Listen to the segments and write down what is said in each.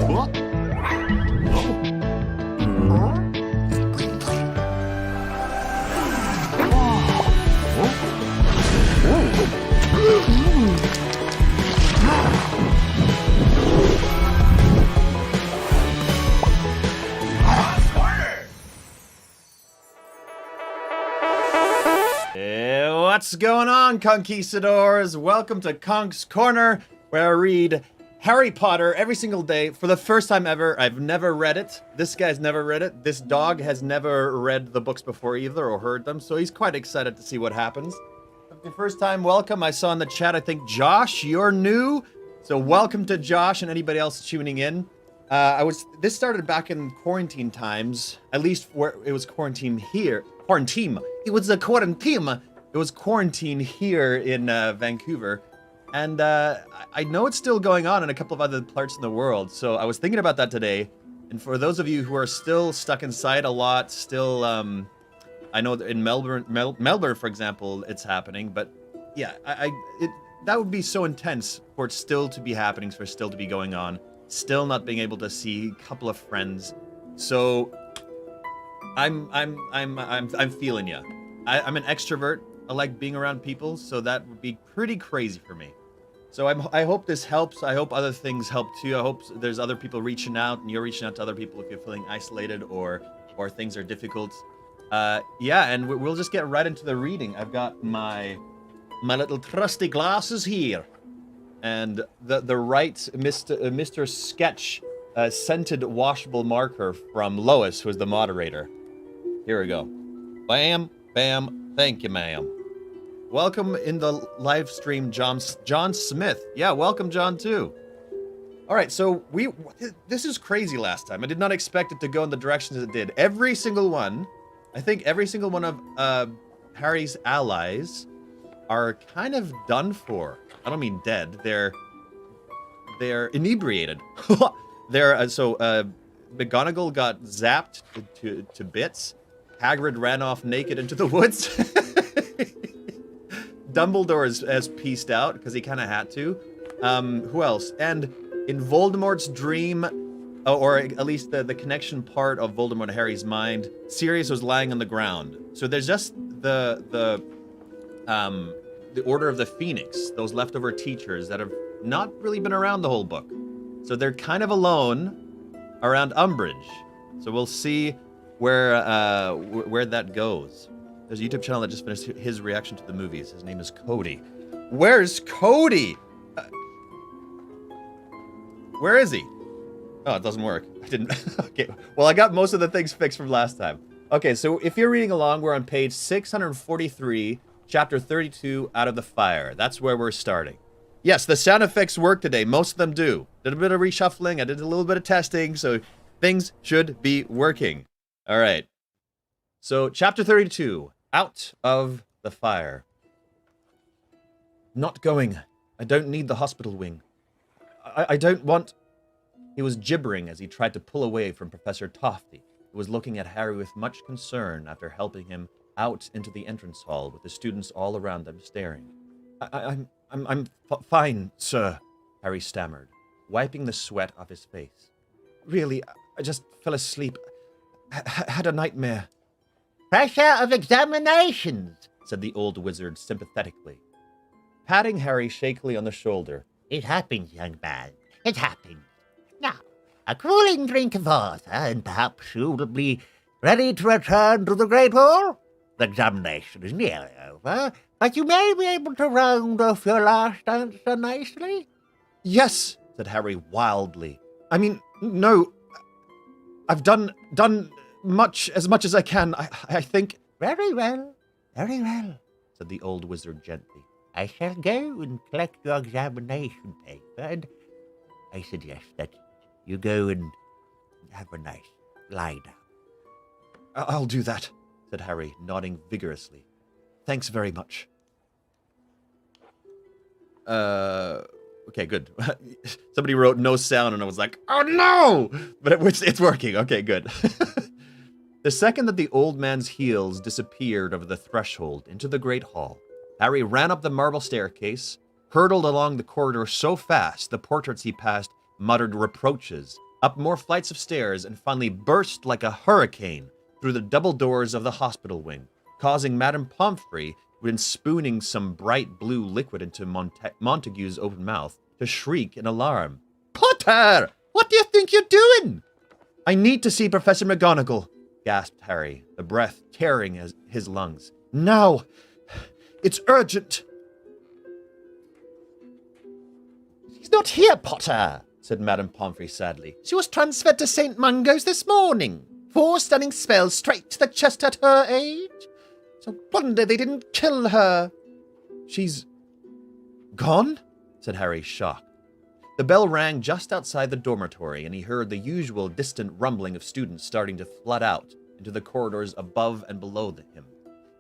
What's going on, Conquistadors? Welcome to Conk's Corner, where I read Harry Potter every single day for the first time ever. I've never read it. This guy's never read it. This dog has never read the books before either or heard them, so he's quite excited to see what happens. For the first time, welcome. I saw in the chat, I think, Josh, you're new. So welcome to Josh and anybody else tuning in. This started back in quarantine times, at least where it was quarantine here. Quarantine. It was a quarantine. It was quarantine here in Vancouver, and I know it's still going on in a couple of other parts in the world, so I was thinking about that today, and for those of you who are still stuck inside a lot, still, I know that in Melbourne, for example, it's happening, but yeah, that would be so intense for it still to be happening, for it still to be going on, still not being able to see a couple of friends, so I'm feeling ya. I'm an extrovert. I like being around people, so that would be pretty crazy for me. So I hope this helps. I hope other things help too. I hope there's other people reaching out, and you're reaching out to other people if you're feeling isolated or things are difficult. Yeah, and we'll just get right into the reading. I've got my little trusty glasses here, and the right Mr. Sketch scented washable marker from Lois, who's the moderator. Here we go. Bam, bam. Thank you, ma'am. Welcome in the live stream, John Smith. Yeah, welcome, John, too. All right, so this is crazy last time. I did not expect it to go in the directions it did. Every single one, I think every single one of Harry's allies are kind of done for. I don't mean dead. They're inebriated. McGonagall got zapped to bits. Hagrid ran off naked into the woods. Dumbledore has pieced out because he kind of had to. Who else? And in Voldemort's dream, or at least the connection part of Voldemort and Harry's mind, Sirius was lying on the ground. So there's just the Order of the Phoenix, those leftover teachers that have not really been around the whole book. So they're kind of alone around Umbridge. So we'll see where that goes. There's a YouTube channel that just finished his reaction to the movies. His name is Cody. Where's Cody? Where is he? Oh, it doesn't work. I didn't. Okay. Well, I got most of the things fixed from last time. Okay, so if you're reading along, we're on page 643, chapter 32, Out of the Fire. That's where we're starting. Yes, the sound effects work today. Most of them do. Did a bit of reshuffling. I did a little bit of testing, so things should be working. All right. So, chapter 32, Out of the Fire. Not going. I don't need the hospital wing. I don't want... He was gibbering as he tried to pull away from Professor Tofty, who was looking at Harry with much concern after helping him out into the entrance hall with the students all around them staring. I'm fine, sir, Harry stammered, wiping the sweat off his face. Really, I just fell asleep. Had a nightmare. Pressure of examinations, said the old wizard sympathetically, patting Harry shakily on the shoulder. It happens, young man. It happens. Now, a cooling drink of water, and perhaps you will be ready to return to the Great Hall. The examination is nearly over, but you may be able to round off your last answer nicely. Yes, said Harry wildly. I mean, no, I've done as much as I can, I think. Very well, said the old wizard gently. I shall go and collect your examination paper, and I suggest that you go and have a nice lie down. I'll do that, said Harry, nodding vigorously. Thanks very much. Okay, good. Somebody wrote no sound, and I was like, oh no! But it's working. Okay, good. The second that the old man's heels disappeared over the threshold into the great hall, Harry ran up the marble staircase, hurtled along the corridor so fast the portraits he passed muttered reproaches up more flights of stairs, and finally burst like a hurricane through the double doors of the hospital wing, causing Madame Pomfrey, who had been spooning some bright blue liquid into Montague's open mouth, to shriek in alarm. "Potter! What do you think you're doing?" "I need to see Professor McGonagall," gasped Harry, the breath tearing his lungs. "Now! It's urgent!" "She's not here, Potter," said Madame Pomfrey sadly. "She was transferred to St. Mungo's this morning. 4 stunning spells straight to the chest at her age. So wonder they didn't kill her." "She's gone?" said Harry, shocked. The bell rang just outside the dormitory, and he heard the usual distant rumbling of students starting to flood out into the corridors above and below him.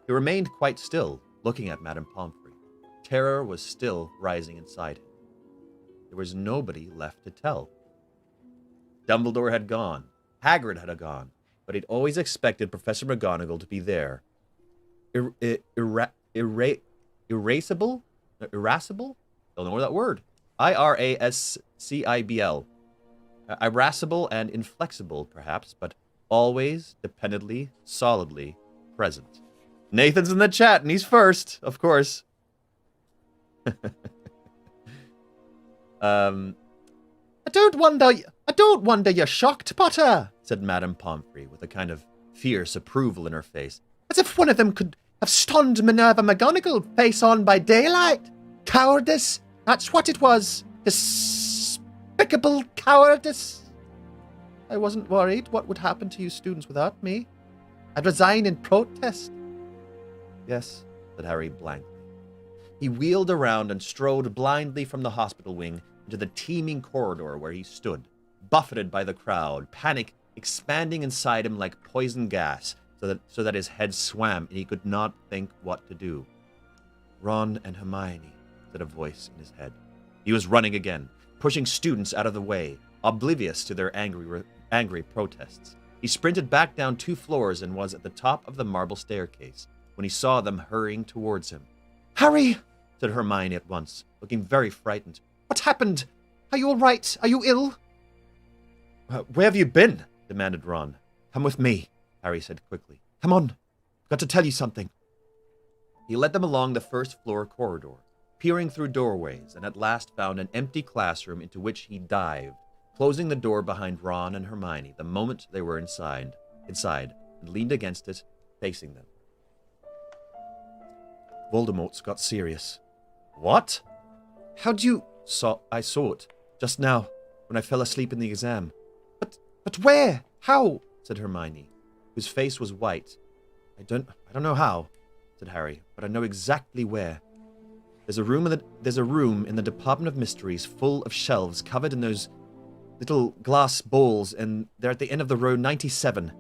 He remained quite still, looking at Madame Pomfrey. Terror was still rising inside him. There was nobody left to tell. Dumbledore had gone. Hagrid had gone. But he'd always expected Professor McGonagall to be there. Irascible? Don't know that word. Irascibl. Irascible and inflexible, perhaps, but always, dependently, solidly present. Nathan's in the chat, and he's first, of course. I don't wonder you're shocked, Potter," said Madame Pomfrey, with a kind of fierce approval in her face. "As if one of them could have stunned Minerva McGonagall face on by daylight. Cowardice, that's what it was. Despicable cowardice. I wasn't worried what would happen to you students without me. I'd resign in protest." "Yes," said Harry blankly. He wheeled around and strode blindly from the hospital wing into the teeming corridor where he stood, buffeted by the crowd, panic expanding inside him like poison gas, so that his head swam and he could not think what to do. "Ron and Hermione," said a voice in his head. He was running again, pushing students out of the way, oblivious to their angry protests. He sprinted back down 2 floors and was at the top of the marble staircase when he saw them hurrying towards him. "Harry," said Hermione at once, looking very frightened. "what happened? Are you all right? Are you ill?" "Where have you been?" demanded Ron. "Come with me," Harry said quickly. "Come on. I've got to tell you something." He led them along the first-floor corridor, peering through doorways, and at last found an empty classroom into which he dived, closing the door behind Ron and Hermione the moment they were inside, and leaned against it, facing them. "Voldemort's got Sirius." "What?" "How'd you—" I saw it, just now, when I fell asleep in the exam." But where? How?" said Hermione, whose face was white. I don't know how," said Harry, "but I know exactly where. There's a room in the Department of Mysteries full of shelves covered in those little glass bowls, and they're at the end of the row 97.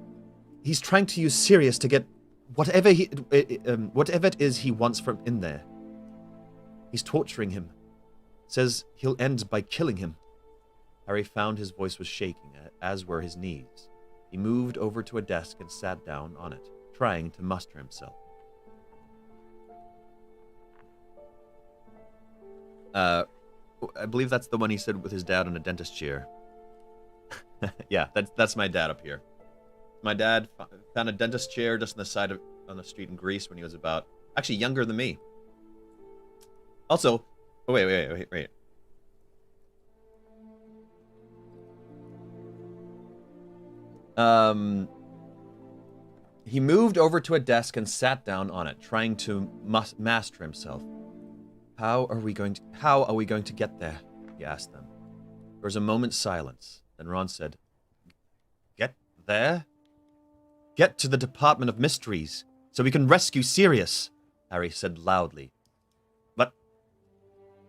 He's trying to use Sirius to get whatever it is he wants from in there. He's torturing him. Says he'll end by killing him." Harry found his voice was shaking, as were his knees. He moved over to a desk and sat down on it, trying to muster himself. I believe that's the one he said with his dad on a dentist chair. Yeah, that's my dad up here. My dad found a dentist chair just on the street in Greece when he was actually younger than me. Also, wait. He moved over to a desk and sat down on it, trying to master himself. How are we going to get there?" he asked them. There was a moment's silence. Then Ron said, "Get there? Get to the Department of Mysteries, so we can rescue Sirius," Harry said loudly. "But,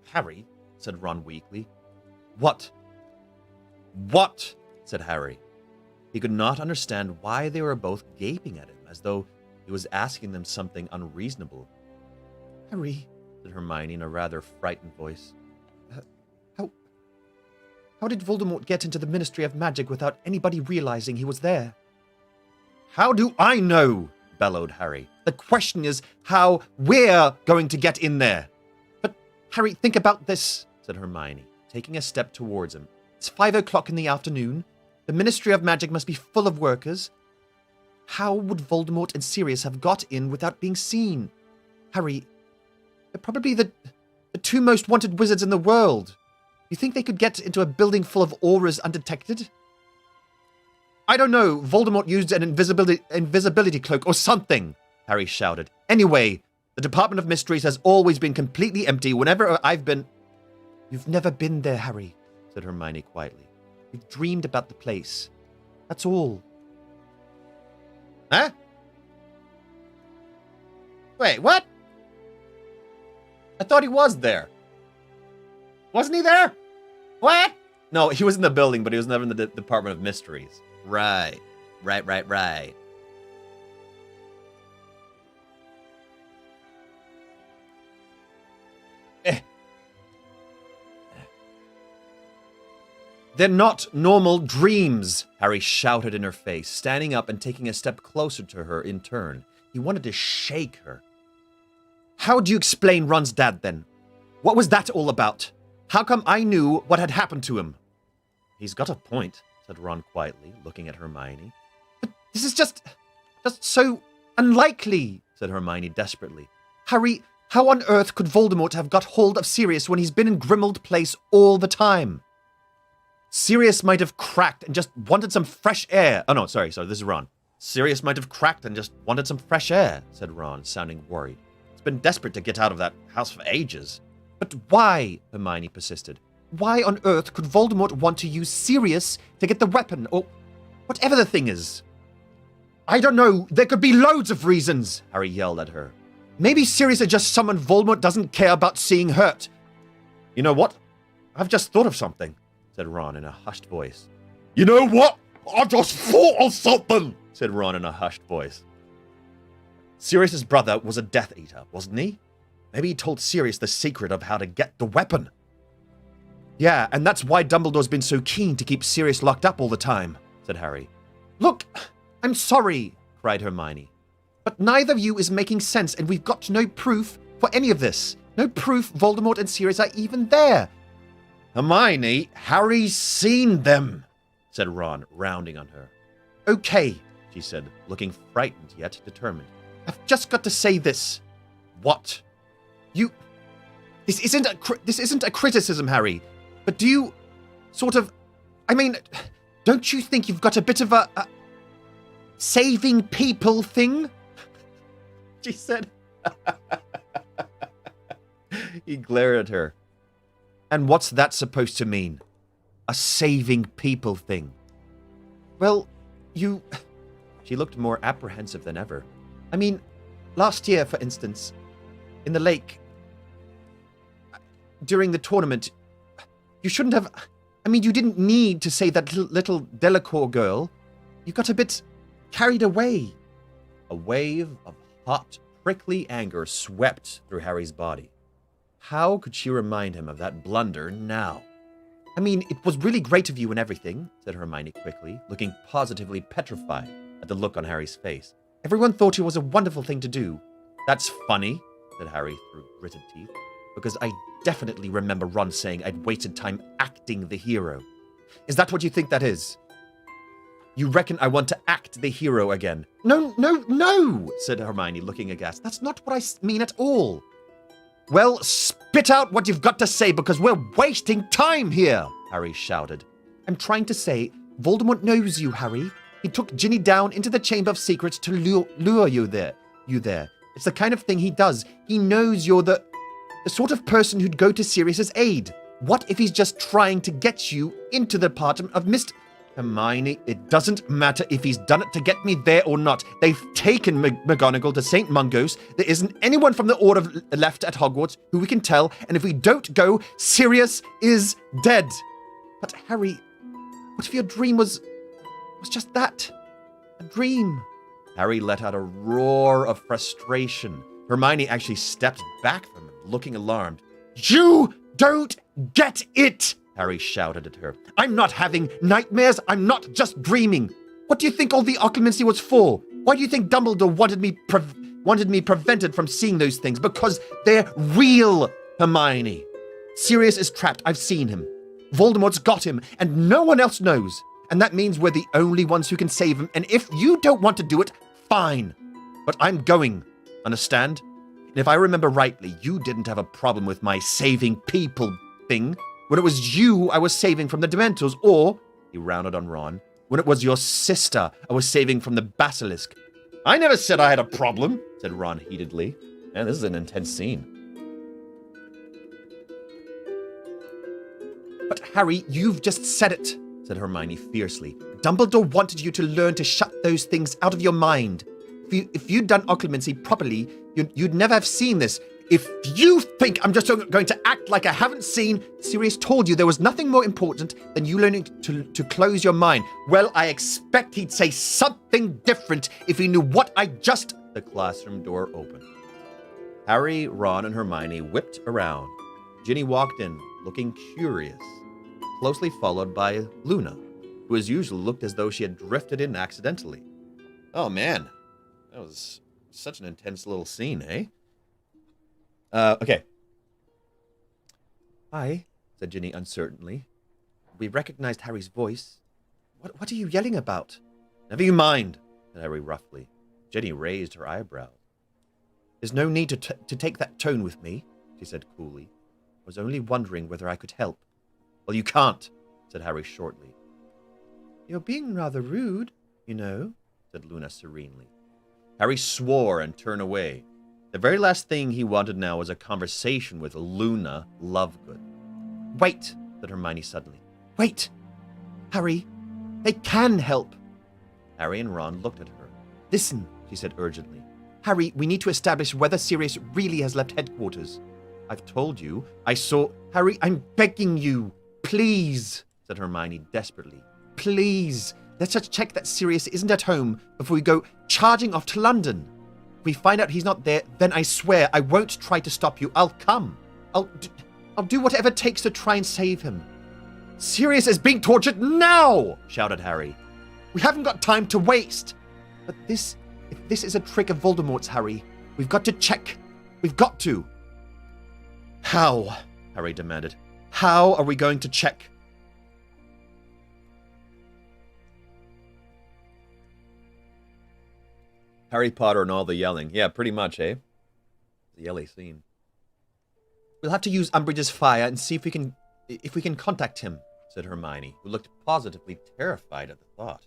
Harry," said Ron weakly. "What?" "What?" said Harry. He could not understand why they were both gaping at him, as though he was asking them something unreasonable. "Harry," said Hermione in a rather frightened voice. How did Voldemort get into the Ministry of Magic without anybody realizing he was there?" "How do I know?" bellowed Harry. "The question is how we're going to get in there." "But, Harry, think about this," said Hermione, taking a step towards him. "It's 5 o'clock in the afternoon. The Ministry of Magic must be full of workers. How would Voldemort and Sirius have got in without being seen? Harry, they're probably the two most wanted wizards in the world. You think they could get into a building full of auras undetected? I don't know. Voldemort used an invisibility cloak or something, Harry shouted. Anyway, the Department of Mysteries has always been completely empty whenever I've been... You've never been there, Harry, said Hermione quietly. You've dreamed about the place. That's all. Huh? Wait, what? I thought he was there. Wasn't he there? What? No, he was in the building, but he was never in the Department of Mysteries. Right. Right. They're not normal dreams, Harry shouted in her face, standing up and taking a step closer to her in turn. He wanted to shake her. How do you explain Ron's dad, then? What was that all about? How come I knew what had happened to him? He's got a point, said Ron quietly, looking at Hermione. But this is just so unlikely, said Hermione desperately. Harry, how on earth could Voldemort have got hold of Sirius when he's been in Grimmauld Place all the time? Sirius might have cracked and just wanted some fresh air. Oh, no, sorry, this is Ron. Sirius might have cracked and just wanted some fresh air, said Ron, sounding worried. He's been desperate to get out of that house for ages. But why? Hermione persisted. Why on earth could Voldemort want to use Sirius to get the weapon, or whatever the thing is? I don't know. There could be loads of reasons, Harry yelled at her. Maybe Sirius is just someone Voldemort doesn't care about seeing hurt. You know what? I've just thought of something, said Ron in a hushed voice. You know what? I just thought of something, said Ron in a hushed voice. Sirius's brother was a Death Eater, wasn't he? Maybe he told Sirius the secret of how to get the weapon. Yeah, and that's why Dumbledore's been so keen to keep Sirius locked up all the time, said Harry. Look, I'm sorry, cried Hermione. But neither of you is making sense, and we've got no proof for any of this. No proof Voldemort and Sirius are even there. Hermione, Harry's seen them, said Ron, rounding on her. Okay, she said, looking frightened yet determined. I've just got to say this. What? This isn't a criticism, Harry. But do you don't you think you've got a bit of a saving people thing? She said. He glared at her. And what's that supposed to mean? A saving people thing? Well, She looked more apprehensive than ever. I mean, last year, for instance, in the lake, during the tournament, you shouldn't have... you didn't need to say that little Delacour girl. You got a bit carried away. A wave of hot, prickly anger swept through Harry's body. How could she remind him of that blunder now? It was really great of you and everything, said Hermione quickly, looking positively petrified at the look on Harry's face. Everyone thought it was a wonderful thing to do. That's funny, said Harry through gritted teeth, because I definitely remember Ron saying I'd wasted time acting the hero. Is that what you think that is? You reckon I want to act the hero again? No, said Hermione, looking aghast. That's not what I mean at all. Well, spit out what you've got to say, because we're wasting time here, Harry shouted. I'm trying to say, Voldemort knows you, Harry. He took Ginny down into the Chamber of Secrets to lure you there. It's the kind of thing he does. He knows you're the sort of person who'd go to Sirius's aid. What if he's just trying to get you into the Department of Hermione, it doesn't matter if he's done it to get me there or not. They've taken McGonagall to St. Mungo's. There isn't anyone from the Order left at Hogwarts who we can tell, and if we don't go, Sirius is dead. But Harry, what if your dream was just that? A dream? Harry let out a roar of frustration. Hermione actually stepped back from him, looking alarmed. You don't get it! Harry shouted at her. I'm not having nightmares. I'm not just dreaming. What do you think all the occlumency was for? Why do you think Dumbledore wanted me prevented from seeing those things? Because they're real, Hermione. Sirius is trapped. I've seen him. Voldemort's got him, and no one else knows. And that means we're the only ones who can save him. And if you don't want to do it, fine. But I'm going. Understand? And if I remember rightly, you didn't have a problem with my saving people thing when it was you I was saving from the Dementors, or, he rounded on Ron, when it was your sister I was saving from the Basilisk. I never said I had a problem, said Ron heatedly. Man, this is an intense scene. But Harry, you've just said it, said Hermione fiercely. Dumbledore wanted you to learn to shut those things out of your mind. If you'd done occlumency properly, you'd never have seen this. If you think I'm just going to act like I haven't seen, Sirius told you there was nothing more important than you learning to close your mind. Well, I expect he'd say something different if he knew what I just... The classroom door opened. Harry, Ron, and Hermione whipped around. Ginny walked in, looking curious, closely followed by Luna, who as usual looked as though she had drifted in accidentally. Oh man, that was such an intense little scene, eh? Okay. Hi, said Ginny uncertainly. We recognized Harry's voice. What are you yelling about? Never you mind, said Harry roughly. Ginny raised her eyebrows. There's no need to take that tone with me, she said coolly. I was only wondering whether I could help. Well, you can't, said Harry shortly. You're being rather rude, you know, said Luna serenely. Harry swore and turned away. The very last thing he wanted now was a conversation with Luna Lovegood. Wait, said Hermione suddenly. Wait! Harry, they can help. Harry and Ron looked at her. Listen, she said urgently. Harry, we need to establish whether Sirius really has left headquarters. I've told you. I saw... Harry, I'm begging you. Please, said Hermione desperately. Please, let's just check that Sirius isn't at home before we go charging off to London. If we find out he's not there, then I swear I won't try to stop you. I'll come. I'll do whatever it takes to try and save him. Sirius is being tortured now, shouted Harry. We haven't got time to waste. But if this is a trick of Voldemort's, Harry, we've got to check. We've got to. How? Harry demanded. How are we going to check? Harry Potter and all the yelling. Yeah, pretty much, eh? The yelly scene. We'll have to use Umbridge's fire and see if we can contact him, said Hermione, who looked positively terrified at the thought.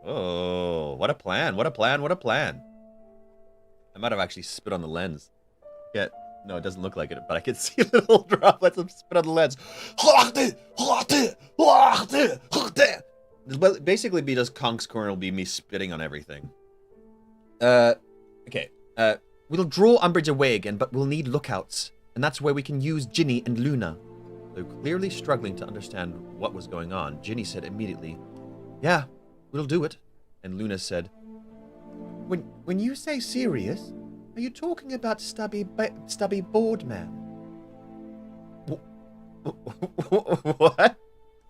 Oh, what a plan, what a plan, what a plan. I might have actually spit on the lens. Yeah, no, it doesn't look like it, but I can see little droplets of spit on the lens. It'll basically be just Conk's Corner will be me spitting on everything. Okay. We'll draw Umbridge away again, but we'll need lookouts. And that's where we can use Ginny and Luna. Though clearly struggling to understand what was going on, Ginny said immediately, yeah, we'll do it. And Luna said, When you say Sirius, are you talking about Stubby Boardman? What?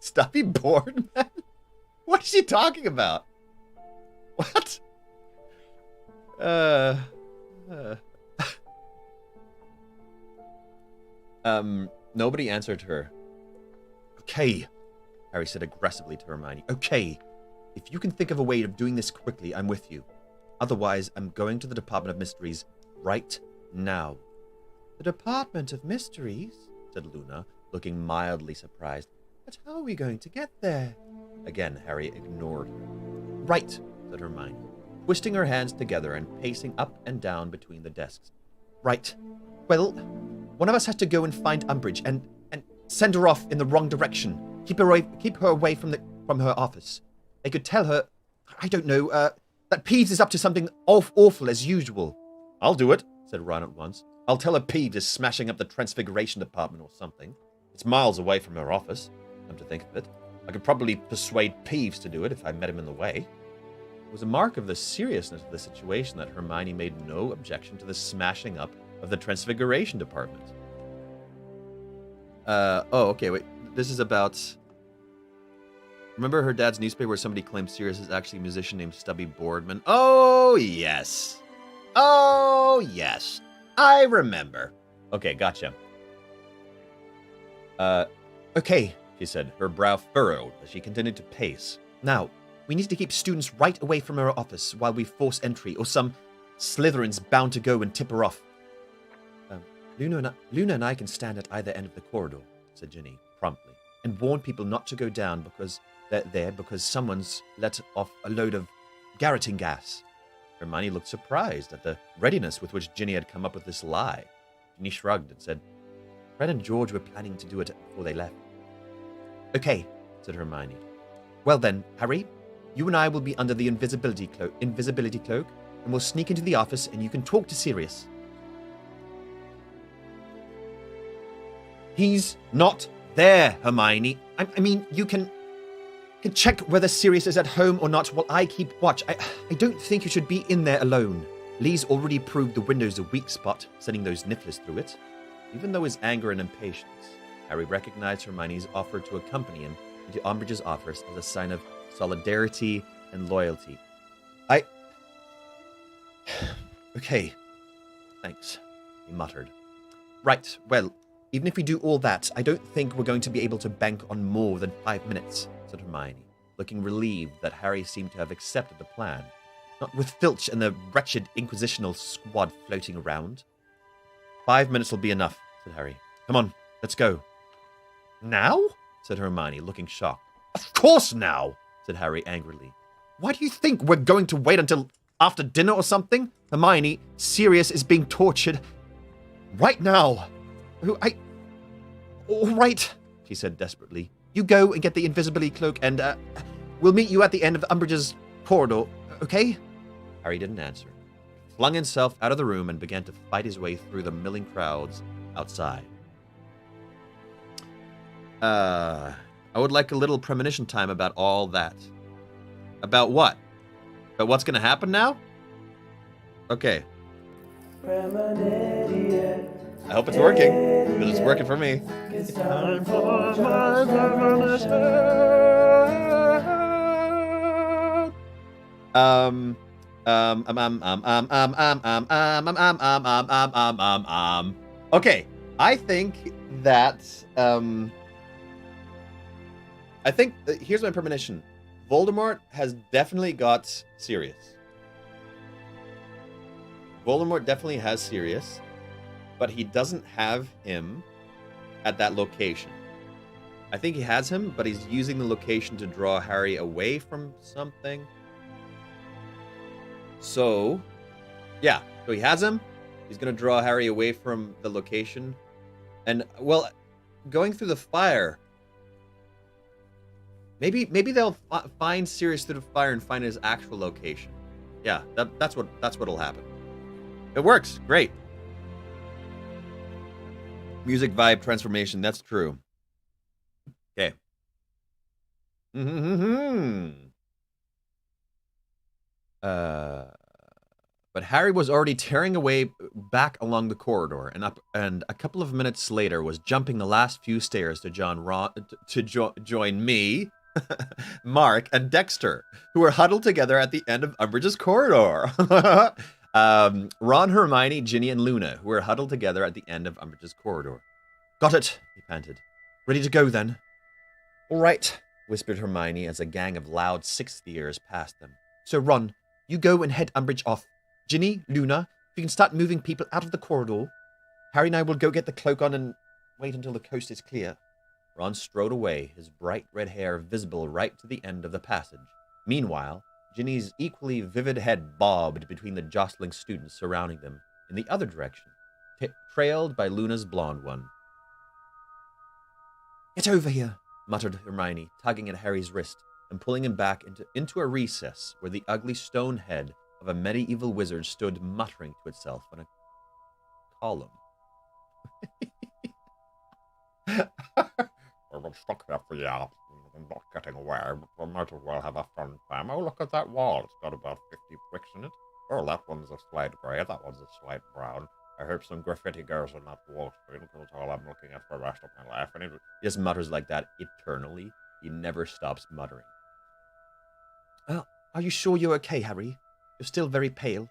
Stubby Boardman? What is she talking about? What? Nobody answered her. Okay, Harry said aggressively to Hermione. Okay, if you can think of a way of doing this quickly, I'm with you. Otherwise, I'm going to the Department of Mysteries right now. The Department of Mysteries? Said Luna, looking mildly surprised. But how are we going to get there? Again, Harry ignored her. Right, said Hermione, twisting her hands together and pacing up and down between the desks. Right. Well, one of us has to go and find Umbridge and send her off in the wrong direction. Keep her away from her office. They could tell her, I don't know, that Peeves is up to something awful as usual. I'll do it, said Ron at once. I'll tell her Peeves is smashing up the Transfiguration Department or something. It's miles away from her office, come to think of it. I could probably persuade Peeves to do it if I met him in the way. It was a mark of the seriousness of the situation that Hermione made no objection to the smashing up of the Transfiguration Department. Okay, wait. This is about... Remember her dad's newspaper where somebody claimed Sirius is actually a musician named Stubby Boardman? Oh, yes. Oh, yes. I remember. Okay, gotcha. Okay, she said, her brow furrowed as she continued to pace. Now, we need to keep students right away from her office while we force entry, or some Slytherin's bound to go and tip her off. Luna and I can stand at either end of the corridor, said Ginny promptly, and warn people not to go down because they're there because someone's let off a load of garroting gas. Hermione looked surprised at the readiness with which Ginny had come up with this lie. Ginny shrugged and said, Fred and George were planning to do it before they left. Okay, said Hermione. Well then, Harry, you and I will be under the invisibility cloak, and we'll sneak into the office and you can talk to Sirius. He's not there, Hermione. I mean, you can check whether Sirius is at home or not while I keep watch. I don't think you should be in there alone. Lee's already proved the window's a weak spot, sending those nifflers through it. Even though his anger and impatience, Harry recognized Hermione's offer to accompany him into Umbridge's office as a sign of solidarity and loyalty. Okay. Thanks, he muttered. Right, well, even if we do all that, I don't think we're going to be able to bank on more than 5 minutes, said Hermione, looking relieved that Harry seemed to have accepted the plan. Not with Filch and the wretched Inquisitional squad floating around. 5 minutes will be enough, said Harry. Come on, let's go. Now? Said Hermione, looking shocked. Of course now, said Harry angrily. Why do you think we're going to wait until after dinner or something? Hermione, Sirius is being tortured right now. All right, she said desperately. You go and get the invisibility cloak and, we'll meet you at the end of Umbridge's corridor, okay? Harry didn't answer. He flung himself out of the room and began to fight his way through the milling crowds outside. I would like a little premonition time about all that. About what? About what's gonna happen now? Okay. I hope it's working, because it's working for me. It's time for my premonition. Okay, I think that, here's my premonition. Voldemort has definitely got Sirius. Voldemort definitely has Sirius, but he doesn't have him at that location. I think he has him, but he's using the location to draw Harry away from something. So, yeah. So he has him. He's going to draw Harry away from the location. And, well, going through the fire... Maybe they'll find Sirius through the fire and find his actual location. Yeah, that's what'll happen. It works. Great. Music vibe transformation. That's true. Okay. But Harry was already tearing away back along the corridor, and a couple of minutes later was jumping the last few stairs to join me, Mark, and Dexter, who were huddled together at the end of Umbridge's corridor. Ron, Hermione, Ginny, and Luna, who were huddled together at the end of Umbridge's corridor. Got it, he panted. Ready to go, then? All right, whispered Hermione as a gang of loud sixth years passed them. So, Ron, you go and head Umbridge off. Ginny, Luna, you can start moving people out of the corridor. Harry and I will go get the cloak on and wait until the coast is clear. Ron strode away, his bright red hair visible right to the end of the passage. Meanwhile, Ginny's equally vivid head bobbed between the jostling students surrounding them in the other direction, trailed by Luna's blonde one. Get over here, muttered Hermione, tugging at Harry's wrist and pulling him back into a recess where the ugly stone head of a medieval wizard stood muttering to itself on a column. I'm stuck here for years. I'm not getting away, but we might as well have a fun time. Oh, look at that wall. It's got about 50 bricks in it. Oh, that one's a slight grey. That one's a slight brown. I hope some graffiti goes on that wall screen, because it's all I'm looking at for the rest of my life. And he just mutters like that eternally. He never stops muttering. Are you sure you're okay, Harry? You're still very pale.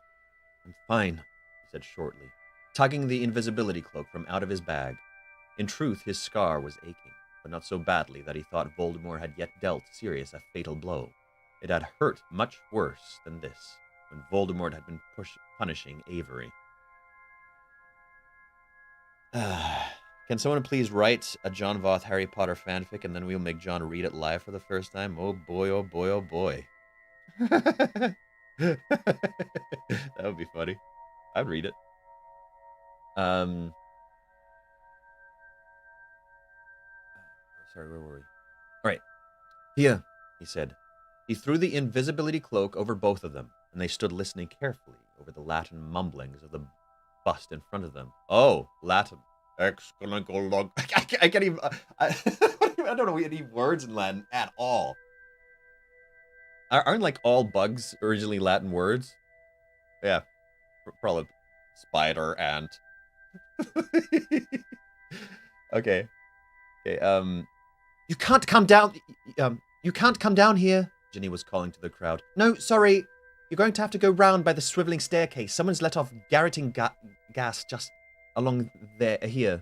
I'm fine, he said shortly, tugging the invisibility cloak from out of his bag. In truth, his scar was aching. but not so badly that he thought Voldemort had yet dealt Sirius a fatal blow. It had hurt much worse than this, when Voldemort had been punishing Avery. Can someone please write a John Voth Harry Potter fanfic and then we'll make John read it live for the first time? Oh boy, oh boy, oh boy. That would be funny. I'd read it. Sorry, where were we? All right. Here, he said. He threw the invisibility cloak over both of them, and they stood listening carefully over the Latin mumblings of the bust in front of them. Oh, Latin. Excellent. I can't even. I don't know any words in Latin at all. Aren't like all bugs originally Latin words? Yeah, probably spider, ant. Okay. You can't come down. You can't come down here. Ginny was calling to the crowd. No, sorry. You're going to have to go round by the swiveling staircase. Someone's let off garroting gas just along there, here.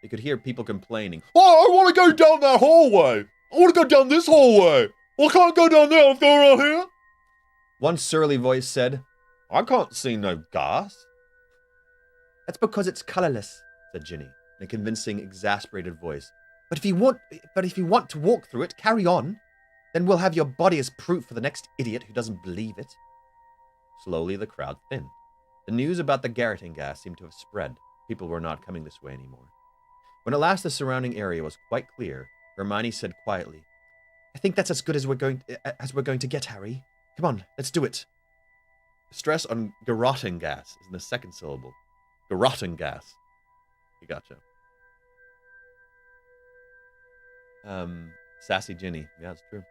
You could hear people complaining. Oh, I want to go down that hallway. I want to go down this hallway. Well, I can't go down there. Let's go around here. One surly voice said, I can't see no gas. That's because it's colorless, said Ginny, in a convincing, exasperated voice. But if you want to walk through it, carry on. Then we'll have your body as proof for the next idiot who doesn't believe it. Slowly, the crowd thinned. The news about the garroting gas seemed to have spread. People were not coming this way anymore. When at last the surrounding area was quite clear, Hermione said quietly, I think that's as good as we're going to get, Harry. Come on, let's do it. The stress on garroting gas is in the second syllable. Garroting gas. You gotcha. Sassy Ginny. Yeah, it's true.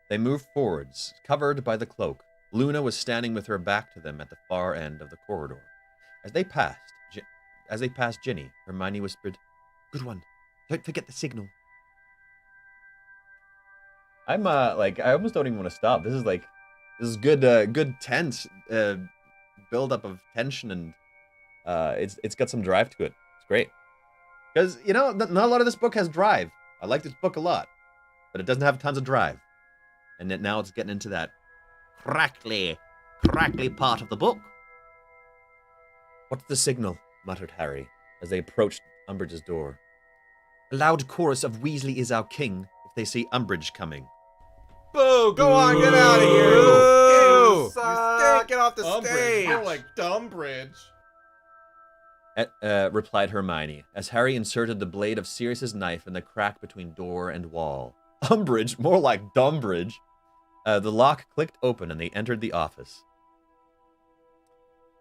They moved forwards, covered by the cloak. Luna was standing with her back to them at the far end of the corridor. As they passed Ginny, Hermione whispered, Good one. Don't forget the signal. I'm I almost don't even want to stop. This is good tense build up of tension, and it's got some drive to it. It's great. Because, not a lot of this book has drive. I like this book a lot, but it doesn't have tons of drive. And now it's getting into that crackly part of the book. What's the signal? Muttered Harry, as they approached Umbridge's door. A loud chorus of Weasley is our king if they see Umbridge coming. Boo! Go on, get out of here! Boo! You suck! Get off the Umbridge, stage! more like Dumbridge. Replied Hermione, as Harry inserted the blade of Sirius's knife in the crack between door and wall. Umbridge, more like Dumbridge. The lock clicked open and they entered the office.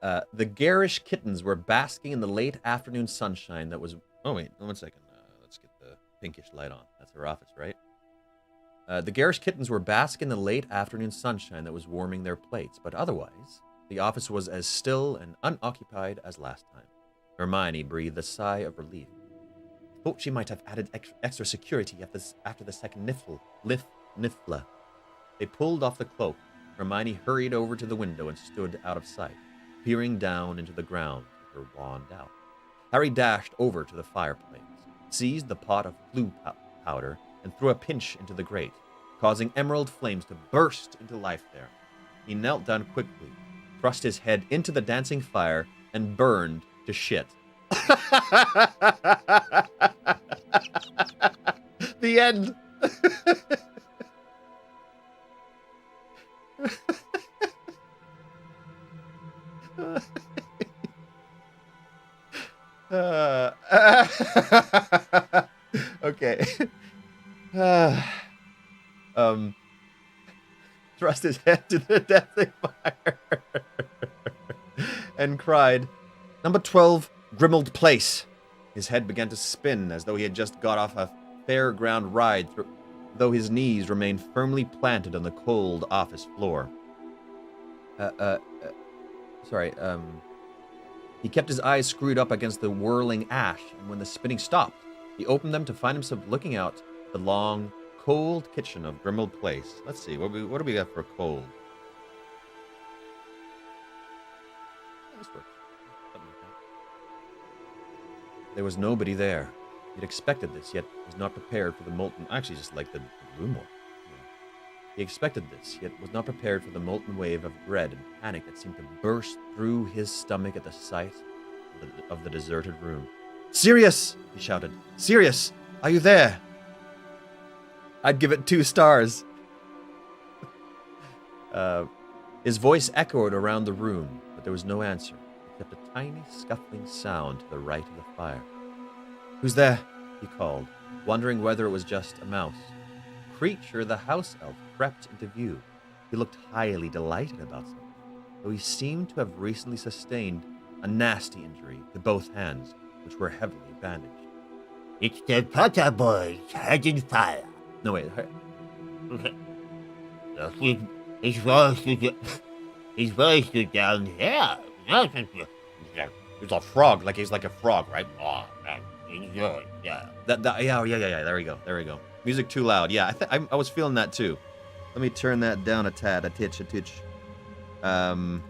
The garish kittens were basking in the late afternoon sunshine that was... Oh, wait, 1 second. Let's get the pinkish light on. That's her office, right? The garish kittens were basking in the late afternoon sunshine that was warming their plates, but otherwise, the office was as still and unoccupied as last time. Hermione breathed a sigh of relief. Thought she might have added extra security after the second Nifla. They pulled off the cloak. Hermione hurried over to the window and stood out of sight, peering down into the ground with her wand out. Harry dashed over to the fireplace, seized the pot of blue powder, and threw a pinch into the grate, causing emerald flames to burst into life there. He knelt down quickly, thrust his head into the dancing fire, and burned to shit. The end. Okay. Thrust his head to the dancing fire and cried, Number 12, Grimmauld Place. His head began to spin as though he had just got off a fairground ride, though his knees remained firmly planted on the cold office floor. He kept his eyes screwed up against the whirling ash, and when the spinning stopped, he opened them to find himself looking out the long, cold kitchen of Grimmauld Place. Let's see, what do we got for cold? This works. There was nobody there. He had expected this, yet was not prepared for the molten... Actually, just like the room more. He expected this, yet was not prepared for the molten wave of dread and panic that seemed to burst through his stomach at the sight of the deserted room. "Sirius!" he shouted. "Sirius, are you there?" I'd give it 2 stars. His voice echoed around the room, but there was no answer, except a tiny scuffling sound to the right of the fire. "Who's there?" he called, wondering whether it was just a mouse. Creature, the house elf, crept into view. He looked highly delighted about something, though he seemed to have recently sustained a nasty injury to both hands, which were heavily bandaged. It's the Potter boy's head in fire. No, wait. His voice is down here. He's a frog, like he's like a frog, right? Oh, man. Yeah. Yeah. There we go. Music too loud. Yeah, I was feeling that too. Let me turn that down a tad, a titch. I'm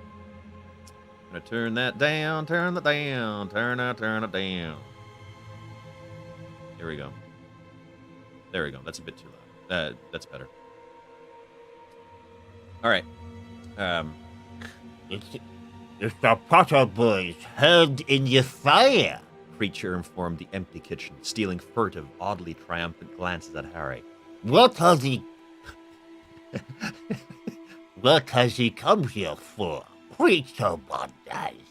gonna turn that down, turn it down. Here we go. There we go. That's a bit too loud. That's better. All right. It's the Potter boy's head in the fire. Creature informed the empty kitchen, stealing furtive, oddly triumphant glances at Harry. What has he come here for? Creature wonders.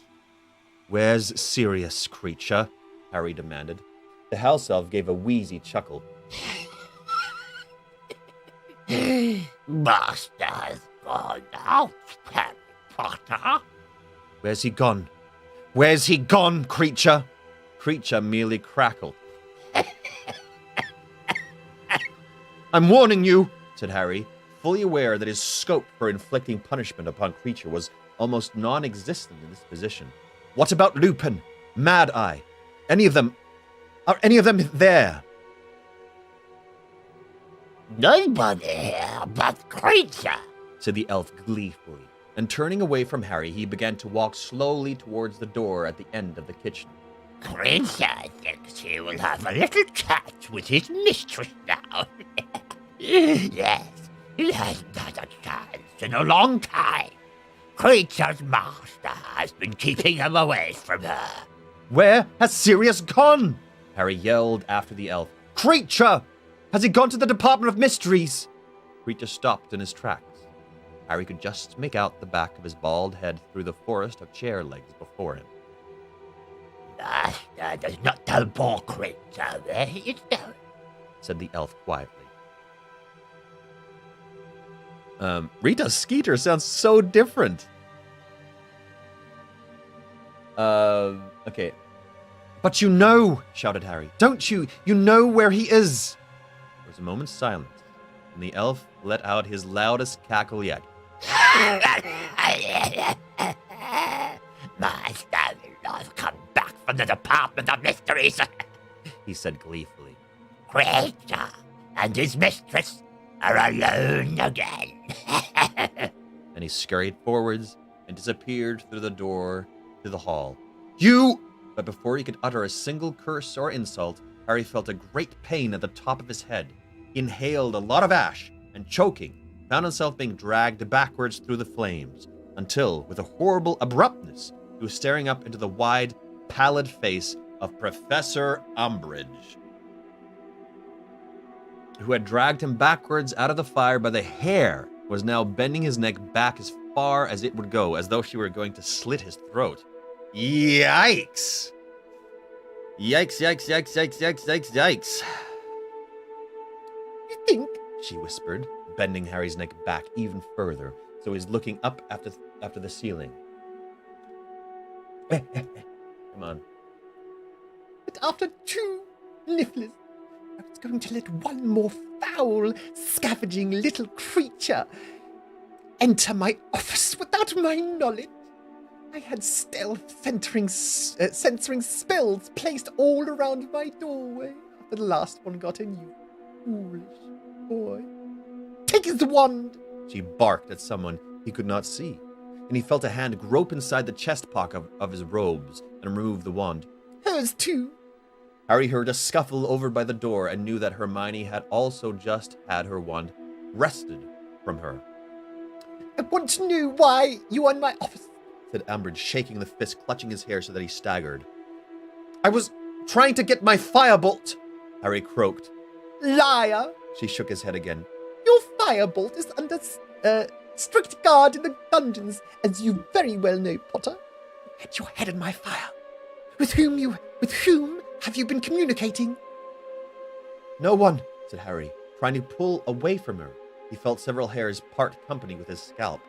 "Where's Sirius, creature?" Harry demanded. The house elf gave a wheezy chuckle. Master has gone out, Harry Potter. "Where's he gone? Where's he gone, creature?" Creature merely crackled. "I'm warning you," said Harry, fully aware that his scope for inflicting punishment upon Creature was almost non-existent in this position. "What about Lupin? Mad Eye? Are any of them there?" Nobody here but Creature, said the elf gleefully, and turning away from Harry, he began to walk slowly towards the door at the end of the kitchen. Creature thinks he will have a little chat with his mistress now. Yes, he hasn't had a chance in a long time. Creature's master has been keeping him away from her. "Where has Sirius gone?" Harry yelled after the elf. "Creature! Has he gone to the Department of Mysteries?" Creature stopped in his tracks. Harry could just make out the back of his bald head through the forest of chair legs before him. Master does not tell poor Creature where he is going, said the elf quietly. Rita Skeeter sounds so different. Okay. "But you know," shouted Harry. "Don't you? You know where he is." There was a moment's silence, and the elf let out his loudest cackle yet. Master will have come back from the Department of Mysteries, he said gleefully. Creature and his mistress are alone again. And he scurried forwards and disappeared through the door to the hall. "You!" But before he could utter a single curse or insult, Harry felt a great pain at the top of his head. He inhaled a lot of ash and, choking, found himself being dragged backwards through the flames, until, with a horrible abruptness, he was staring up into the wide, pallid face of Professor Umbridge, who had dragged him backwards out of the fire by the hair, was now bending his neck back as far as it would go, as though she were going to slit his throat. Yikes! Yikes, yikes, yikes, yikes, yikes, yikes, yikes. "You think," she whispered, bending Harry's neck back even further, so he's looking up after the ceiling. Come on. "But after 2 nifflers, I was going to let one more foul, scavenging little creature enter my office without my knowledge. I had stealth censoring spells placed all around my doorway after the last one got in, you foolish boy. Take his wand!" She barked at someone he could not see, and he felt a hand grope inside the chest pocket of his robes and remove the wand. "Hers too." Harry heard a scuffle over by the door and knew that Hermione had also just had her wand wrested from her. I want to know why you are in my office, said Umbridge, shaking the fist, clutching his hair so that he staggered. I was trying to get my firebolt, Harry croaked. Liar! She shook his head again. Your firebolt is under strict guard in the dungeons, as you very well know, Potter. Get your head in my fire. With whom have you been communicating? No one, said Harry, trying to pull away from her. He felt several hairs part company with his scalp.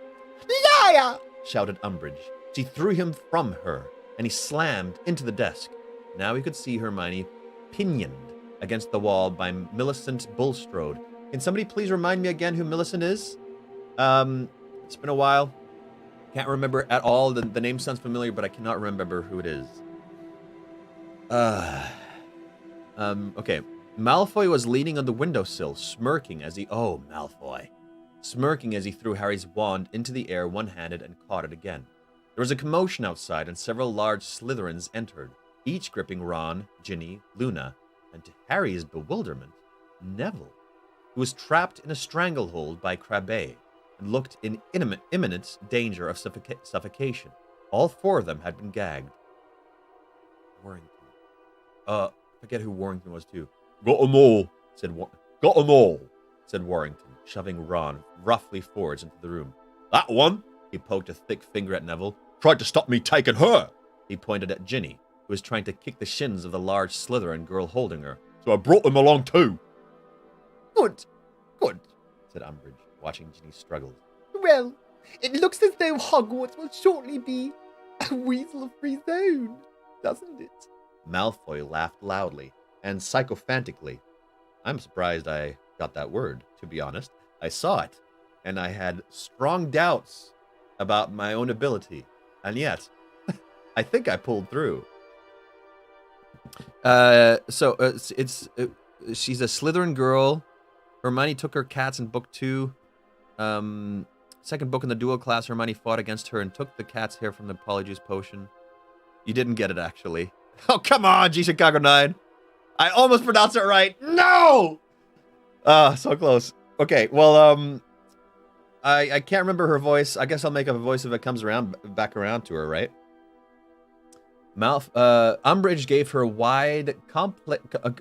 Liar! Shouted Umbridge. She threw him from her, and he slammed into the desk. Now he could see Hermione pinioned against the wall by Millicent Bulstrode. Can somebody please remind me again who Millicent is? It's been a while. Can't remember at all. The name sounds familiar, but I cannot remember who it is. Okay. Malfoy was leaning on the windowsill, smirking as he threw Harry's wand into the air one-handed and caught it again. There was a commotion outside, and several large Slytherins entered, each gripping Ron, Ginny, Luna, and to Harry's bewilderment, Neville, who was trapped in a stranglehold by Crabbe and looked in imminent danger of suffocation. All four of them had been gagged. Warrington. Forget who Warrington was too. Got 'em all, said Warrington, shoving Ron roughly forwards into the room. That one, He poked a thick finger at Neville. tried to stop me taking her, He pointed at Ginny, who was trying to kick the shins of the large Slytherin girl holding her. so I brought them along too. Good, Said Umbridge, watching Ginny struggle. Well, it looks as though Hogwarts will shortly be a weasel-free zone, doesn't it? Malfoy laughed loudly and sycophantically. I'm surprised I got that word, to be honest. I saw it, and I had strong doubts about my own ability. And yet, I think I pulled through. She's a Slytherin girl. Hermione took her cats in book 2. Second book in the duel class, Hermione fought against her and took the cat's hair from the Polyjuice potion. You didn't get it, actually. Oh, come on, G Chicago 9. I almost pronounced it right. No! So close. Okay, well, I can't remember her voice. I guess I'll make up a voice if it comes back around to her, right? Umbridge gave her a wide,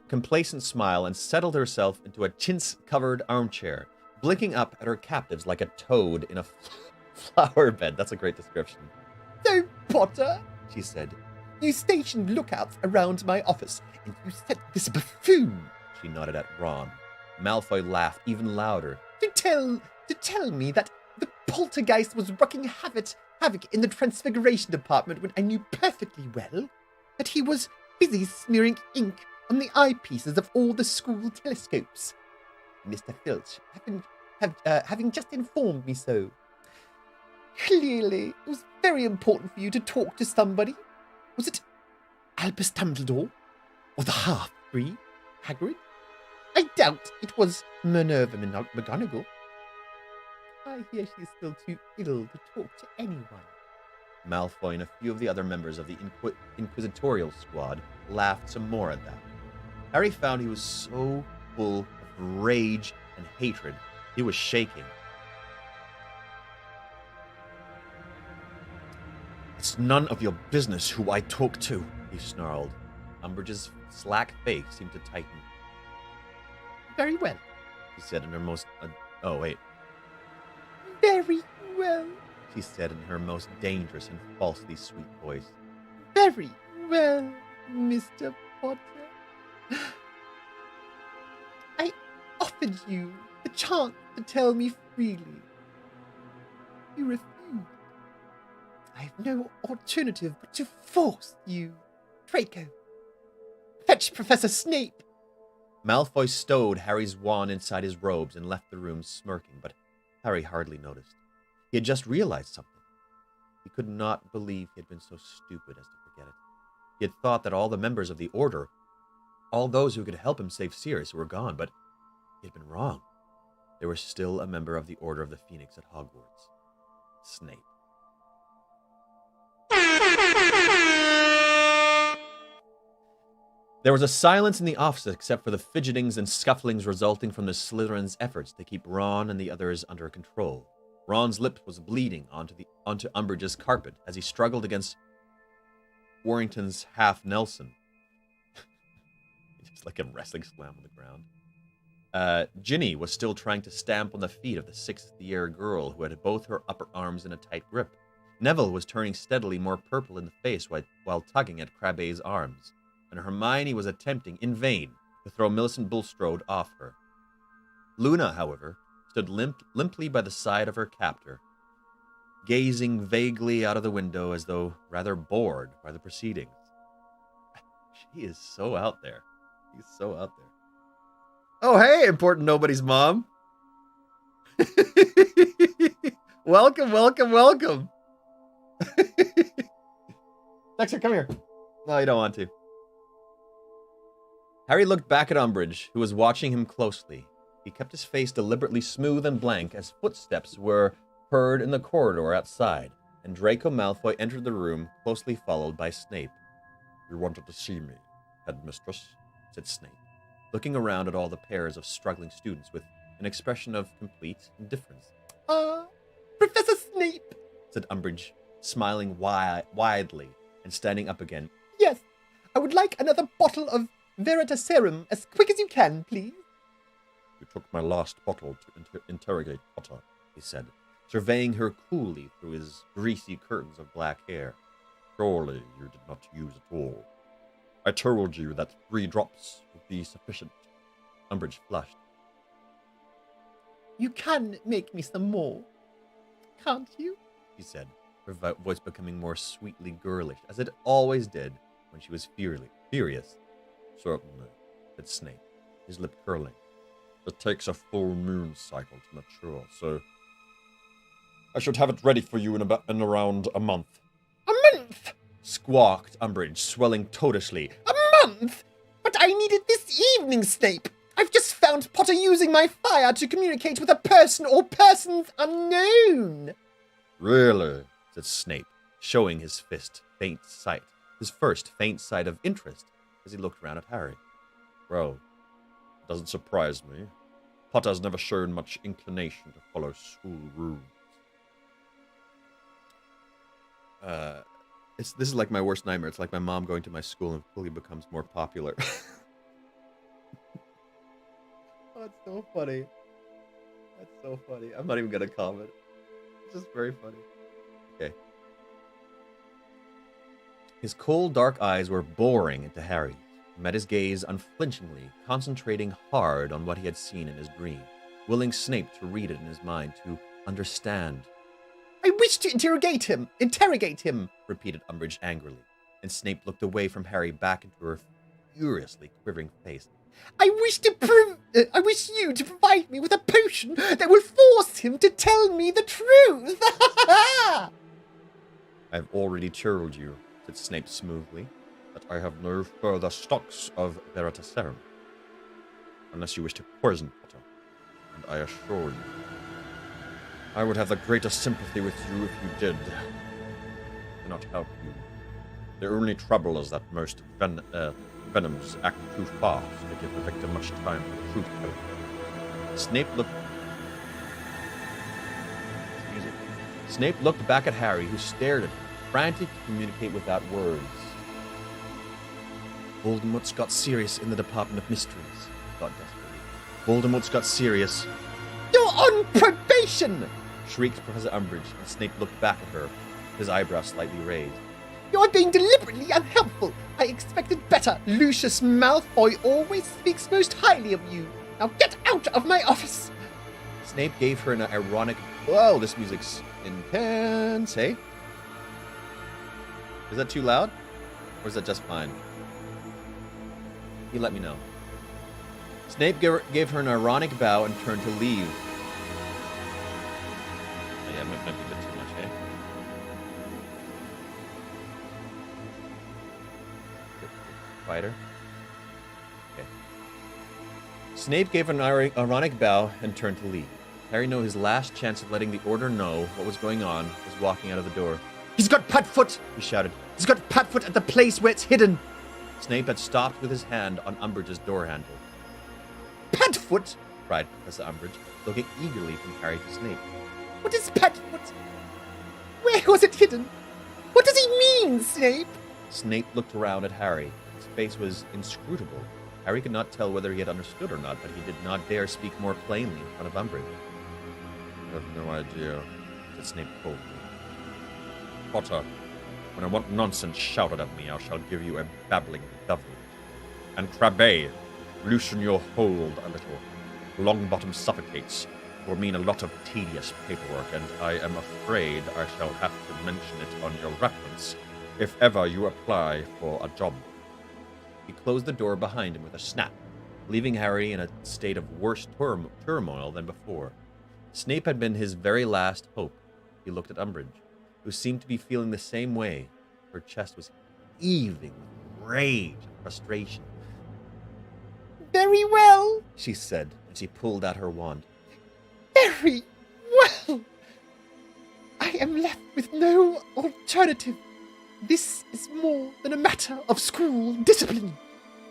complacent smile and settled herself into a chintz-covered armchair, blinking up at her captives like a toad in a flower bed. That's a great description. So, Potter, She said. you stationed lookouts around my office, and you sent this buffoon She nodded at Ron. Malfoy laughed even louder. to tell me that the poltergeist was wreaking havoc in the Transfiguration Department when I knew perfectly well that he was busy smearing ink on the eyepieces of all the school telescopes. Mr. Filch, having just informed me so. Clearly, it was very important for you to talk to somebody. Was it Albus Dumbledore? Or the half-breed, Hagrid? I doubt it was Minerva McGonagall. I hear she is still too ill to talk to anyone. Malfoy and a few of the other members of the inquisitorial squad laughed some more at that. Harry found he was so full of rage and hatred, he was shaking. It's none of your business who I talk to, he snarled. Umbridge's slack face seemed to tighten. Very well. She said in her most... Very well. She said in her most dangerous and falsely sweet voice. Very well, Mr. Potter. I offered you the chance to tell me freely. You refused. I have no alternative but to force you. Draco, fetch Professor Snape. Malfoy stowed Harry's wand inside his robes and left the room smirking, but Harry hardly noticed. He had just realized something. He could not believe he had been so stupid as to forget it. He had thought that all the members of the Order, all those who could help him save Sirius, were gone, but he had been wrong. There was still a member of the Order of the Phoenix at Hogwarts. Snape. There was a silence in the office except for the fidgetings and scufflings resulting from the Slytherin's efforts to keep Ron and the others under control. Ron's lip was bleeding onto Umbridge's carpet as he struggled against Warrington's half Nelson. Just like a wrestling slam on the ground. Ginny was still trying to stamp on the feet of the sixth-year girl who had both her upper arms in a tight grip. Neville was turning steadily more purple in the face while tugging at Crabbe's arms, and Hermione was attempting, in vain, to throw Millicent Bulstrode off her. Luna, however, stood limply by the side of her captor, gazing vaguely out of the window as though rather bored by the proceedings. She is so out there. He's so out there. Oh, hey, important nobody's mom. Welcome, welcome, welcome. Dexter, come here. No, you don't want to. Harry looked back at Umbridge, who was watching him closely. He kept his face deliberately smooth and blank as footsteps were heard in the corridor outside, and Draco Malfoy entered the room, closely followed by Snape. You wanted to see me, headmistress, said Snape, looking around at all the pairs of struggling students with an expression of complete indifference. Professor Snape, said Umbridge, smiling widely and standing up again. Yes, I would like another bottle of Veritaserum as quick as you can, please. You took my last bottle to interrogate Potter, he said, surveying her coolly through his greasy curtains of black hair. Surely you did not use it all. I told you that 3 drops would be sufficient. Umbridge flushed. You can make me some more, can't you? She said, her voice becoming more sweetly girlish, as it always did when she was furious. Certainly, said Snape, his lip curling. It takes a full moon cycle to mature, so I should have it ready for you in around a month. A month? Squawked Umbridge, swelling toadishly. A month? But I need it this evening, Snape. I've just found Potter using my fire to communicate with a person or persons unknown. Really? Said Snape, showing his first faint sight of interest as he looked round at Harry. Well, it doesn't surprise me. Potter's never shown much inclination to follow school rules. This is like my worst nightmare. It's like my mom going to my school and quickly becomes more popular. Oh, that's so funny. That's so funny. I'm not even gonna comment. It's just very funny. Okay. His cold, dark eyes were boring into Harry. He met his gaze unflinchingly, concentrating hard on what he had seen in his dream, willing Snape to read it in his mind, to understand. I wish to interrogate him, repeated Umbridge angrily, and Snape looked away from Harry back into her furiously quivering face. I wish you to provide me with a potion that will force him to tell me the truth. I've already told you, said Snape smoothly, that I have no further stocks of Veritaserum, unless you wish to poison Potter, and I assure you, I would have the greatest sympathy with you if you did. I cannot help you. The only trouble is that most venoms act too fast to give the victim much time for truth telling. Snape looked back at Harry, who stared at him, frantic to communicate without words. Voldemort's got Sirius in the Department of Mysteries, he thought desperately. Voldemort's got Sirius. You're on probation! Shrieked Professor Umbridge, and Snape looked back at her, his eyebrows slightly raised. You're being deliberately unhelpful. I expected better. Lucius Malfoy always speaks most highly of you. Now get out of my office! Snape gave her an ironic, whoa, this music's intense, hey? Is that too loud? Or is that just fine? You let me know. Snape gave her an ironic bow and turned to leave. Oh, yeah, might be a bit too much, eh? Quieter. Okay. Snape gave an ironic bow and turned to leave. Harry knew his last chance of letting the Order know what was going on was walking out of the door. He's got Padfoot, he shouted. He's got Padfoot at the place where it's hidden. Snape had stopped with his hand on Umbridge's door handle. Padfoot? Cried Professor Umbridge, looking eagerly from Harry to Snape. What is Padfoot? Where was it hidden? What does he mean, Snape? Snape looked around at Harry. His face was inscrutable. Harry could not tell whether he had understood or not, but he did not dare speak more plainly in front of Umbridge. I have no idea, Said Snape coldly. Potter. When I want nonsense shouted at me, I shall give you a babbling devil. And Crabbe, loosen your hold a little. Longbottom suffocates will mean a lot of tedious paperwork, and I am afraid I shall have to mention it on your reference if ever you apply for a job. He closed the door behind him with a snap, leaving Harry in a state of worse turmoil than before. Snape had been his very last hope. He looked at Umbridge, who seemed to be feeling the same way. Her chest was heaving with rage and frustration. Very well. She said, as she pulled out her wand. Very well. I am left with no alternative. This is more than a matter of school discipline.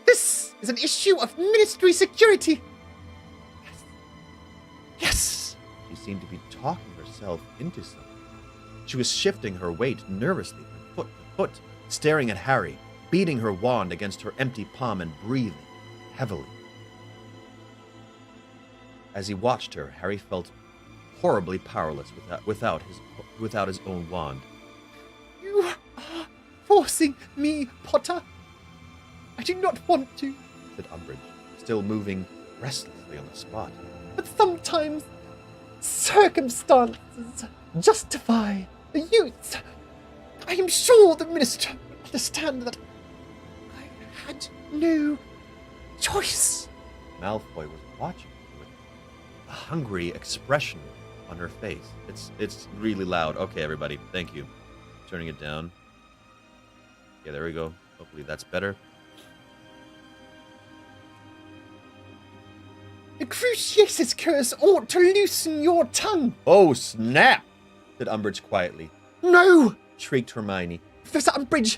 This is an issue of ministry security. Yes. She seemed to be talking herself into something. She was shifting her weight nervously from foot to foot, staring at Harry, beating her wand against her empty palm and breathing heavily. As he watched her, Harry felt horribly powerless without his own wand. You are forcing me, Potter. I do not want to, Said Umbridge, still moving restlessly on the spot. but sometimes circumstances justify the use. I am sure the minister will understand that I had no choice. Malfoy was watching her with a hungry expression on her face. It's really loud. Okay, everybody, thank you. Turning it down. Yeah, there we go. Hopefully that's better. The Cruciatus curse ought to loosen your tongue. Oh, snap! Said Umbridge quietly. No, Shrieked Hermione. Professor Umbridge,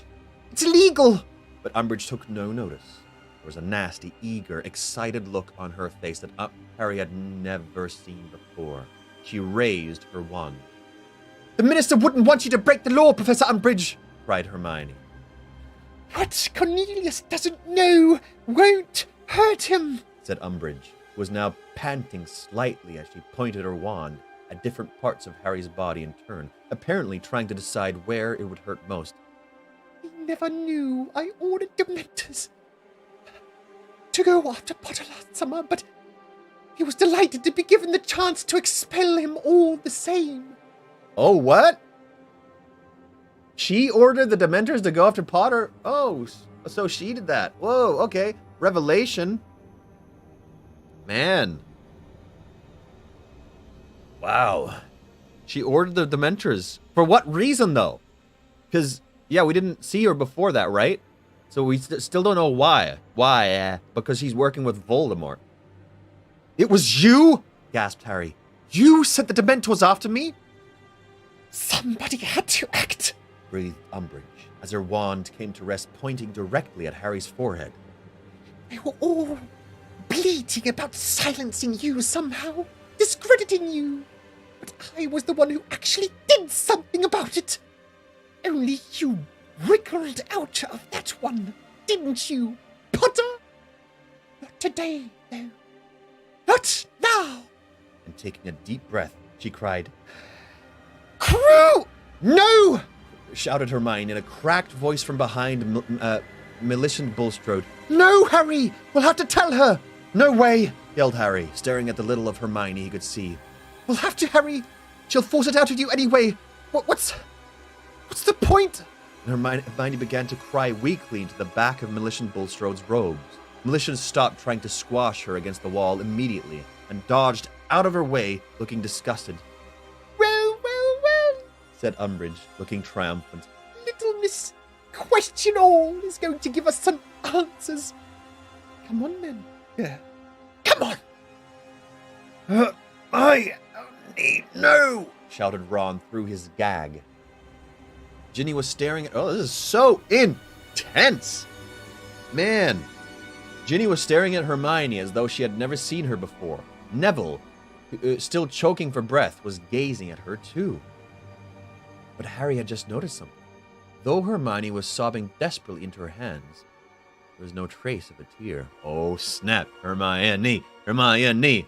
it's illegal. But Umbridge took no notice. There was a nasty, eager, excited look on her face that Harry had never seen before. She raised her wand. The minister wouldn't want you to break the law, Professor Umbridge. Cried Hermione. What Cornelius doesn't know won't hurt him. Said Umbridge, who was now panting slightly as she pointed her wand at different parts of Harry's body in turn, apparently trying to decide where it would hurt most. I never knew I ordered Dementors to go after Potter last summer, but he was delighted to be given the chance to expel him all the same. Oh, what? She ordered the Dementors to go after Potter? Oh, so she did that. Whoa, okay. Revelation. Man. Wow. She ordered the Dementors. For what reason, though? Because, yeah, we didn't see her before that, right? So we still don't know why. Why? Because she's working with Voldemort. It was you? Gasped Harry. You sent the Dementors after me? Somebody had to act. Breathed Umbridge, as her wand came to rest pointing directly at Harry's forehead. They were all bleating about silencing you somehow, discrediting you. But I was the one who actually did something about it. Only you wriggled out of that one, didn't you, Potter? Not today, though. Not now. And taking a deep breath, she cried, Crew! No! Shouted Hermione in a cracked voice from behind Millicent Bulstrode. No, Harry! We'll have to tell her! No way! Yelled Harry, staring at the little of Hermione he could see. We'll have to, Harry. She'll force it out of you anyway. What's the point? And Hermione began to cry weakly into the back of Millicent Bulstrode's robes. Millicent stopped trying to squash her against the wall immediately and dodged out of her way, looking disgusted. Well, Said Umbridge, looking triumphant. little Miss Question All is going to give us some answers. Come on, then. Yeah. Come on! I only know! Shouted Ron through his gag. Ginny was staring at... Oh, this is so intense! Man, Ginny was staring at Hermione as though she had never seen her before. Neville, still choking for breath, was gazing at her too. But Harry had just noticed something. Though Hermione was sobbing desperately into her hands, there was no trace of a tear. Oh, snap. Hermione! Hermione!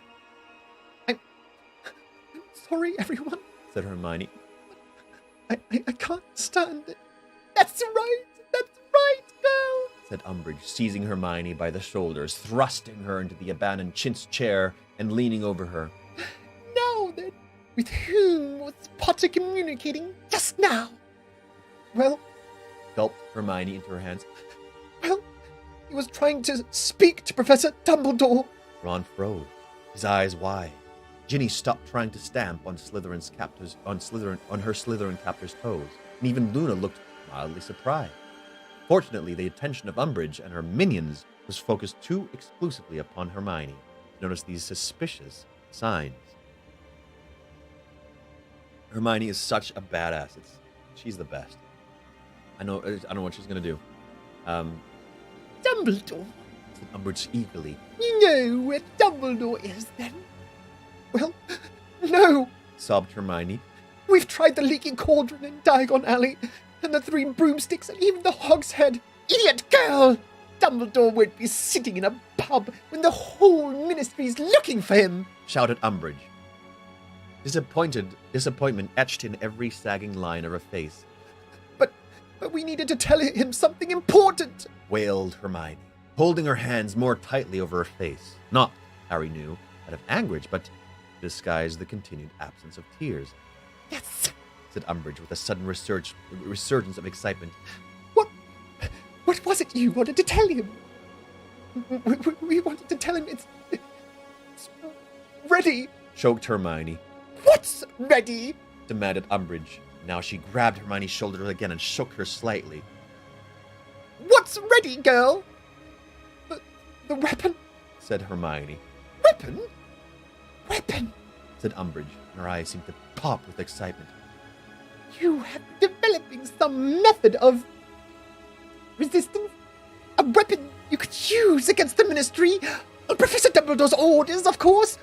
I'm sorry, everyone, said Hermione. I can't stand it. That's right, girl, said Umbridge, seizing Hermione by the shoulders, thrusting her into the abandoned chintz chair and leaning over her. Now then, with whom was Potter communicating just now? Well, gulped Hermione into her hands. Well, he was trying to speak to Professor Dumbledore. Ron froze, his eyes wide. Ginny stopped trying to stamp on her Slytherin captor's toes, and even Luna looked mildly surprised. Fortunately, the attention of Umbridge and her minions was focused too exclusively upon Hermione to notice these suspicious signs. Hermione is such a badass. She's the best. I know what she's gonna do. Dumbledore, said Umbridge eagerly. You know where Dumbledore is, then? Well, no, sobbed Hermione. We've tried the Leaking Cauldron in Diagon Alley, and the Three Broomsticks, and even the Hog's Head. Idiot girl! Dumbledore won't be sitting in a pub when the whole ministry's looking for him, shouted Umbridge. Disappointment etched in every sagging line of her face. But we needed to tell him something important, wailed Hermione, holding her hands more tightly over her face. Not, Harry knew, out of anguish, but to disguise the continued absence of tears. Yes, said Umbridge with a sudden resurgence of excitement. What was it you wanted to tell him? We wanted to tell him it's ready, choked Hermione. What's ready? Demanded Umbridge. Now she grabbed Hermione's shoulder again and shook her slightly. What's ready, girl? The weapon, said Hermione. Weapon? Weapon, said Umbridge, and her eyes seemed to pop with excitement. You have been developing some method of resistance? A weapon you could use against the Ministry? On Professor Dumbledore's orders, of course.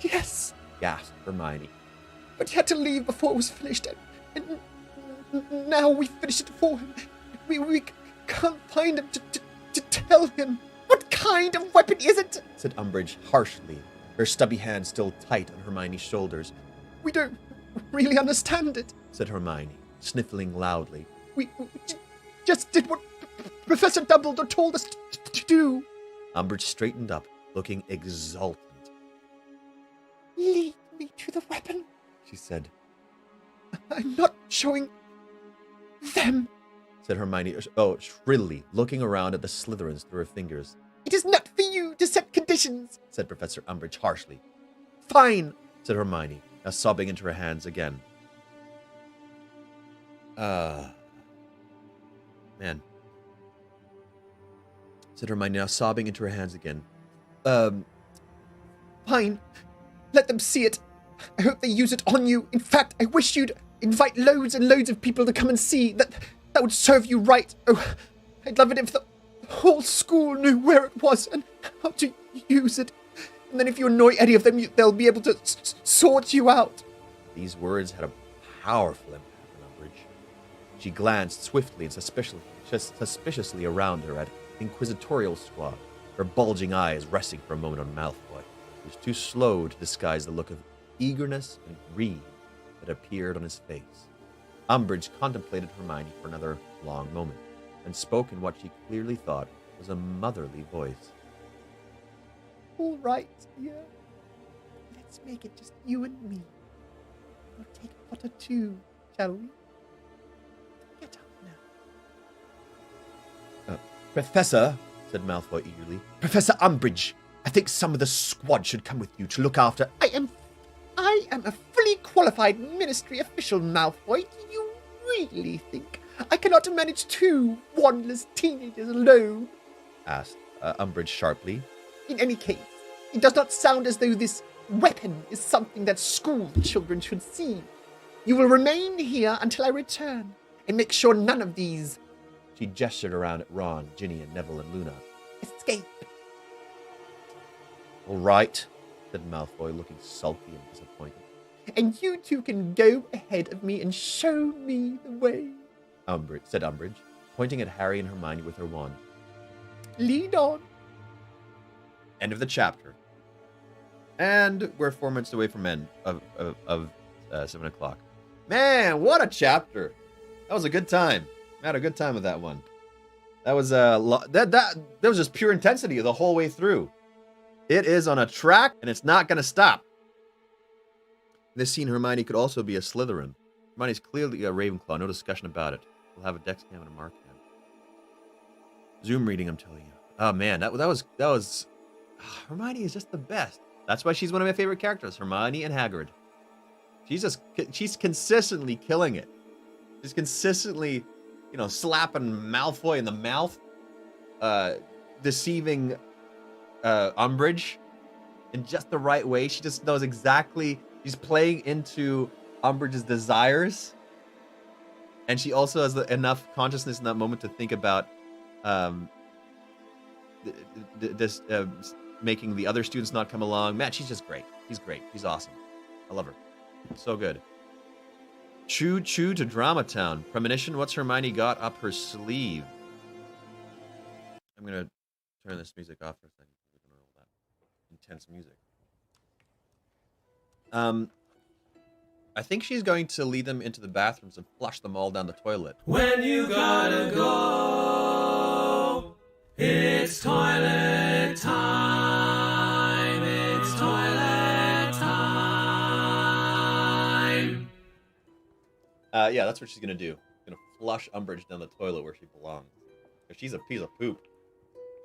Yes, gasped Hermione. But he had to leave before it was finished, and now we finished it for him. We can't find him to tell him. What kind of weapon is it? Said Umbridge harshly, her stubby hand still tight on Hermione's shoulders. We don't really understand it, said Hermione, sniffling loudly. We just did what Professor Dumbledore told us to do. Umbridge straightened up, looking exultant. Lead me to the weapon, she said. I'm not showing them, said Hermione, shrilly, looking around at the Slytherins through her fingers. It is not for you to set conditions, said Professor Umbridge harshly. Fine, said Hermione, now sobbing into her hands again. Man, said Hermione, now sobbing into her hands again. Fine. Let them see it. I hope they use it on you. In fact, I wish you'd invite loads and loads of people to come and see. That would serve you right. Oh, I'd love it if the whole school knew where it was and how to use it. And then if you annoy any of them, they'll be able to sort you out. These words had a powerful impact on Umbridge. She glanced swiftly and suspiciously around her at the inquisitorial squad, her bulging eyes resting for a moment on Malfoy. He was too slow to disguise the look of eagerness and greed that appeared on his face. Umbridge contemplated Hermione for another long moment, and spoke in what she clearly thought was a motherly voice. All right, dear. Let's make it just you and me. We'll take Potter too, shall we? Get up now. Professor, said Malfoy eagerly. Professor Umbridge, I think some of the squad should come with you to look after... I am a fully qualified ministry official, Malfoy. Do you really think I cannot manage two wandless teenagers alone? Asked Umbridge sharply. In any case, it does not sound as though this weapon is something that school children should see. You will remain here until I return, and make sure none of these She gestured around at Ron, Ginny, and Neville and Luna. Escape. All right, said Malfoy, looking sulky and disappointed. And you two can go ahead of me and show me the way. Said Umbridge, pointing at Harry and Hermione with her wand. Lead on. End of the chapter. And we're 4 minutes away from end of 7 o'clock. Man, what a chapter! That was a good time. I had a good time with that one. That was that was just pure intensity the whole way through. It is on a track, and it's not going to stop. In this scene, Hermione could also be a Slytherin. Hermione's clearly a Ravenclaw. No discussion about it. We'll have a Dex cam and a Mark cam. Zoom reading, I'm telling you. Oh man, that was. Hermione is just the best. That's why she's one of my favorite characters. Hermione and Hagrid. She's consistently killing it. She's consistently, slapping Malfoy in the mouth, deceiving Umbridge in just the right way. She just knows exactly. She's playing into Umbridge's desires, and she also has enough consciousness in that moment to think about making the other students not come along. Man, she's just great. She's great. She's awesome. I love her. So good. Choo choo to Drama Town. Premonition, what's Hermione got up her sleeve? I'm going to turn this music off for a second. We don't know all that intense music. I think she's going to lead them into the bathrooms and flush them all down the toilet. When you gotta go, it's toilet time. It's toilet time. Yeah, that's what she's gonna do. She's gonna flush Umbridge down the toilet where she belongs. Because she's a piece of poop.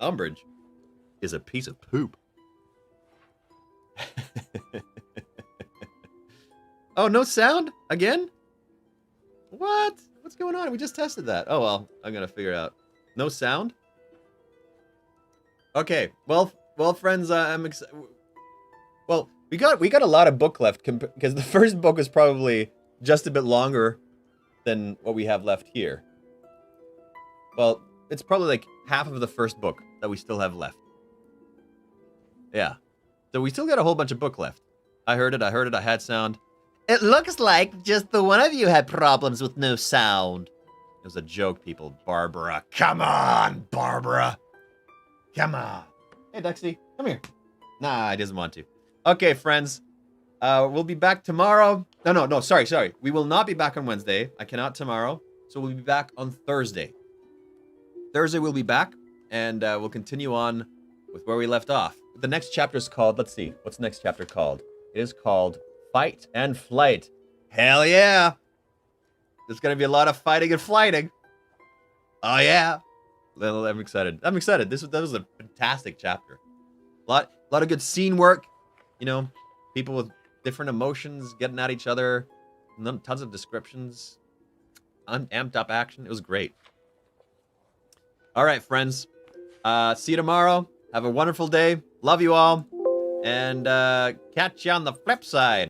Umbridge is a piece of poop. Oh, no sound? Again? What? What's going on? We just tested that. Oh, well, I'm gonna figure it out. No sound? Okay, well, friends, I'm excited. Well, we got a lot of book left, because the first book was probably just a bit longer than what we have left here. Well, it's probably like half of the first book that we still have left. Yeah. So we still got a whole bunch of book left. I heard it, I had sound. It looks like just the one of you had problems with no sound. It was a joke, people. Barbara. Come on, Barbara. Come on. Hey, Dexy, come here. Nah, he doesn't want to. Okay, friends. We'll be back tomorrow. No, sorry. We will not be back on Wednesday. I cannot tomorrow. So we'll be back on Thursday. Thursday we'll be back, and we'll continue on with where we left off. The next chapter is called, let's see. What's the next chapter called? It is called Fight and Flight. Hell yeah. There's going to be a lot of fighting and flighting. Oh, yeah. I'm excited. That was a fantastic chapter. A lot of good scene work. People with different emotions getting at each other. Tons of descriptions. Amped up action. It was great. All right, friends. See you tomorrow. Have a wonderful day. Love you all. And catch you on the flip side.